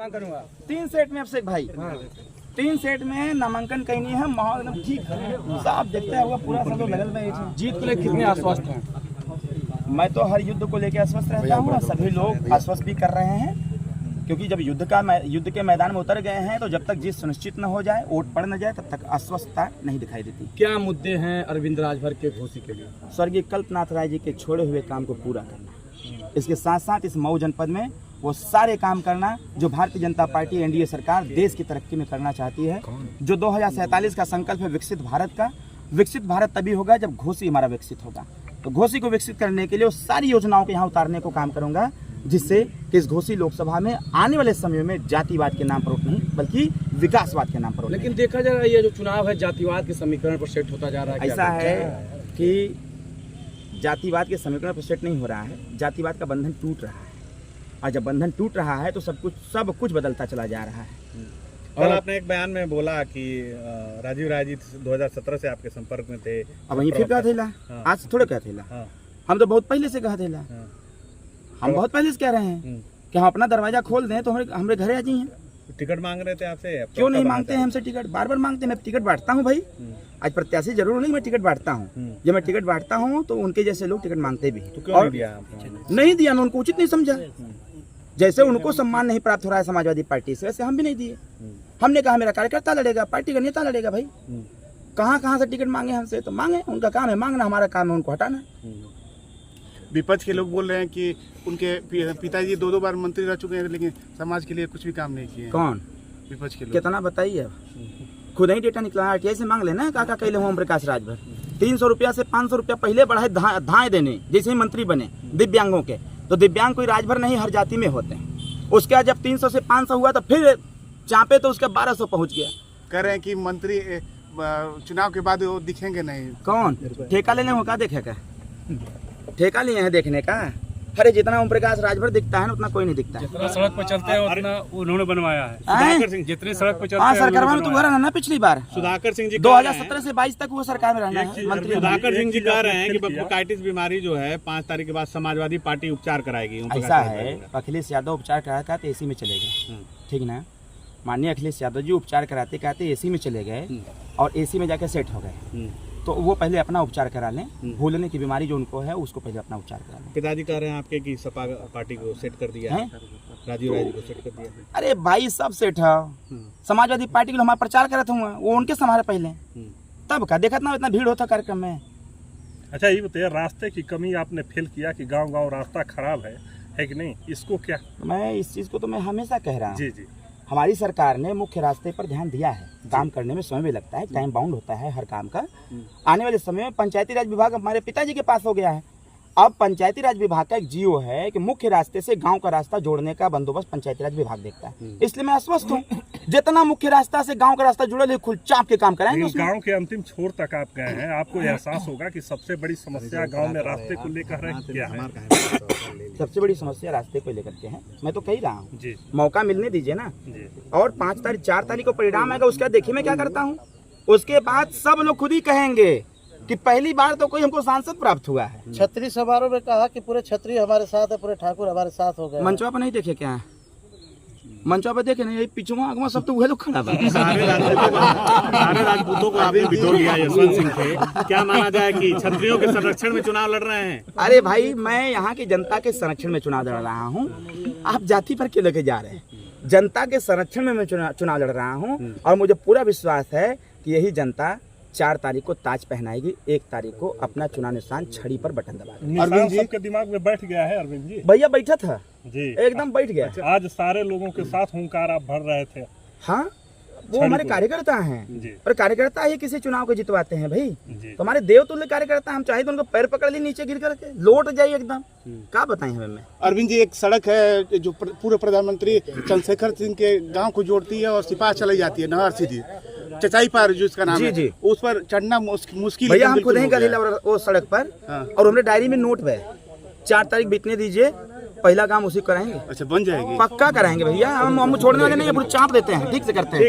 करूंगा 3 सेट में अभिषेक भाई 3 सेट में नामांकन कहीं नहीं है, माहौल एकदम ठीक है, साफ देखते हुआ पूरा सब लोग लगल में। जीत को लेकर कितने आश्वस्त हैं? मैं तो हर युद्ध को लेकर आश्वस्त रहता हूँ और सभी लोग आश्वस्त भी कर रहे हैं, क्योंकि जब युद्ध के मैदान में उतर गए हैं तो जब तक जीत सुनिश्चित न हो जाए, वोट पड़ न जाए, तब तक आश्वस्तता नहीं दिखाई देती। क्या मुद्दे हैं अरविंद राजभर के घोषी के लिए? स्वर्गीय कल्पनाथ राय जी के छोड़े हुए काम को पूरा करना, इसके साथ साथ इस मऊ जनपद में वो सारे काम करना जो भारतीय जनता पार्टी एनडीए सरकार देश की तरक्की में करना चाहती है। जो 2047 का संकल्प है विकसित भारत का, विकसित भारत तभी होगा जब घोषी हमारा विकसित होगा। तो घोषी को विकसित करने के लिए वो सारी योजनाओं को यहाँ उतारने को काम करूंगा, जिससे कि इस घोषी लोकसभा में आने वाले समय में जातिवाद के नाम पर वोट नहीं बल्कि विकासवाद के नाम पर वोट। लेकिन देखा जा रहा है ये जो चुनाव है जातिवाद के समीकरण पर सेट होता जा रहा है। ऐसा है कि जातिवाद के समीकरण पर सेट नहीं हो रहा है, जातिवाद का बंधन टूट रहा है, और जब बंधन टूट रहा है तो सब कुछ बदलता चला जा रहा है। कल आपने एक बयान में बोला कि राजीव राय जी 2017 से आपके संपर्क में थे। अब वहीं फिर कहा थेला, आज से थोड़े कहा थेला, हम तो बहुत पहले से कहा थेला, हम बहुत पहले से कह रहे हैं कि हम अपना दरवाजा खोल दें तो हमारे घरे आ जाइए। टिकट मांग रहे थे आपसे? क्यों नहीं मांगते हैं हमसे टिकट, बार बार मांगते हैं। मैं टिकट बांटता हूँ भाई, आज प्रत्याशी जरूर नहीं, मैं टिकट बांटता हूँ। जब मैं टिकट बांटता हूँ तो उनके जैसे लोग टिकट मांगते भी। तो क्यों नहीं दिया? नहीं दिया, मैं उनको उचित नहीं समझा। जैसे उनको सम्मान नहीं प्राप्त हो रहा है समाजवादी पार्टी से, वैसे हम भी नहीं दिए। हमने कहा मेरा कार्यकर्ता लड़ेगा, पार्टी का नेता लड़ेगा। भाई कहाँ से टिकट मांगे हमसे? तो मांगे, उनका काम है मांगना, हमारा काम है उनको हटाना। विपक्ष के लोग बोल रहे हैं कि उनके पिताजी 2 बार मंत्री रह चुके हैं लेकिन समाज के लिए कुछ भी काम नहीं किए। कौन? विपक्ष के लोग। कितना बताइए, खुद ही डेटा निकला, आरटीआई से मांग लेना। काका कहले ओम प्रकाश राजभर 300 रुपया से 500 रुपया पहले बढ़ाए धाए देने, जैसे ही मंत्री बने दिव्यांगों के। तो दिव्यांग कोई राजभर नहीं, हर जाति में होते हैं। उसके बाद जब 300 से 500 हुआ तो फिर चापे तो उसका 1200 पहुंच गया। कह रहे हैं कि मंत्री चुनाव के बाद वो दिखेंगे नहीं। कौन? ठेका लेने को क्या देखेगा? ठेका लिए हैं देखने का? अरे जितना ओम प्रकाश राजभर दिखता है ना उतना कोई नहीं दिखता है। जितना सड़क पर चलते हैं उतना उन्होंने बनवाया है। सुधाकर सिंह जितनी सड़क पर चलते हाँ, हैं सरकार में तो हुआ ना पिछली बार। सुधाकर सिंह जी 2017 से 22 तक वो सरकार में रहना है मंत्री। सुधाकर सिंह जी कह रहे हैं कि ब्रोंकाइटिस बीमारी जो है 5 तारीख के बाद समाजवादी पार्टी उपचार कराएगी। ऐसा है, अखिलेश यादव उपचार कराया तो एसी में चले गए, ठीक ना? माननीय अखिलेश यादव जी उपचार कराते कहते एसी में चले गए और एसी में जाके सेट हो गए। तो वो पहले अपना उपचार करा लें, भूलने की बीमारी जो उनको है उसको पहले अपना उपचार करा लें। पिताजी कह रहे हैं आपके कि सपा पार्टी को सेट कर दिया है, राजीव राय जी को सेट कर दिया है। अरे भाई सब सेट है, समाजवादी पार्टी के लिए हमारा प्रचार करते हुए वो उनके समारे पहले, तब का देखा ना इतना भीड़ होता कार्यक्रम में। अच्छा ये बताइए, रास्ते की कमी आपने फील किया कि गांव-गांव रास्ता खराब है कि नहीं? इसको क्या? मैं इस चीज को तो मैं हमेशा कह रहा हूँ। जी हमारी सरकार ने मुख्य रास्ते पर ध्यान दिया है। काम करने में समय भी लगता है, टाइम बाउंड होता है हर काम का। आने वाले समय में पंचायती राज विभाग हमारे पिताजी के पास हो गया है। अब पंचायती राज विभाग का एक जीओ है कि मुख्य रास्ते से गांव का रास्ता जोड़ने का बंदोबस्त पंचायती राज विभाग देखता है। इसलिए मैं आश्वस्त हूँ, जितना मुख्य रास्ता से गांव का रास्ता जुड़े खुल चाप के काम कराएंगे। गांव के अंतिम छोर तक आप गए हैं, आपको एहसास होगा कि सबसे बड़ी समस्या गांव में रास्ते को लेकर क्या है? सबसे बड़ी समस्या रास्ते को लेकर के है। मैं तो कह रहा हूँ जी, मौका मिलने दीजिए ना। और 4 तारीख को परिणाम आएगा, उसका देखिए मैं क्या करता हूँ। उसके बाद सब लोग खुद ही कहेंगे कि पहली बार तो कोई हमको सांसद प्राप्त हुआ है। छतरी समारोह में कहा कि पूरे छतरी हमारे साथ है, पूरे ठाकुर हमारे साथ हो गए। मंचवा पर नहीं देखे क्या? मंचवा पर देखे नहीं, पिछुआ अगवा सब तो वही लोग खड़ा था। सारे राजपूतों को आपने बिठो लिया यशवंत सिंह से, क्या माना जाए कि क्षत्रियों के संरक्षण में चुनाव लड़ रहे हैं? अरे भाई मैं यहाँ की जनता के संरक्षण में चुनाव लड़ रहा हूँ, आप जाति पर क्यों लेके जा रहे हैं? जनता के संरक्षण में मैं चुनाव लड़ रहा हूँ और मुझे पूरा विश्वास है कि यही जनता 4 तारीख को ताज पहनाएगी, 1 तारीख को अपना चुनाव निशान छड़ी पर बटन दबाएगी। अरविंद जी के दिमाग में बैठ गया है। अरविंद जी भैया बैठा था जी, एकदम बैठ गया। आज सारे लोगों के साथ हुंकार आप भर रहे थे। हाँ, वो हमारे कार्यकर्ता हैं और कार्यकर्ता ही किसी चुनाव को जितवाते हैं भाई। तो हमारे देवतुल्य कार्यकर्ता, हम चाहे तो उनको पैर पकड़ ली नीचे गिर करके लौट जाइए एकदम। क्या बताएं हमें? मैं अरविंद जी, एक सड़क है जो पूर्व प्रधानमंत्री चंद्रशेखर सिंह के गांव को जोड़ती है और सिपाह चली जाती है नहर सीधी चचाई पार जो इसका नाम है, उस पर चढ़ना मुश्किल। भैया हम खुद नहीं गए वो सड़क पर, और हमने डायरी में नोट है 4 तारीख बीतने दीजिए, पहला काम उसी कराएंगे। अच्छा, बन जाएगी? पक्का कराएंगे भैया, हम छोड़ने वाले नहीं है, चाप देते हैं, ठीक से करते हैं।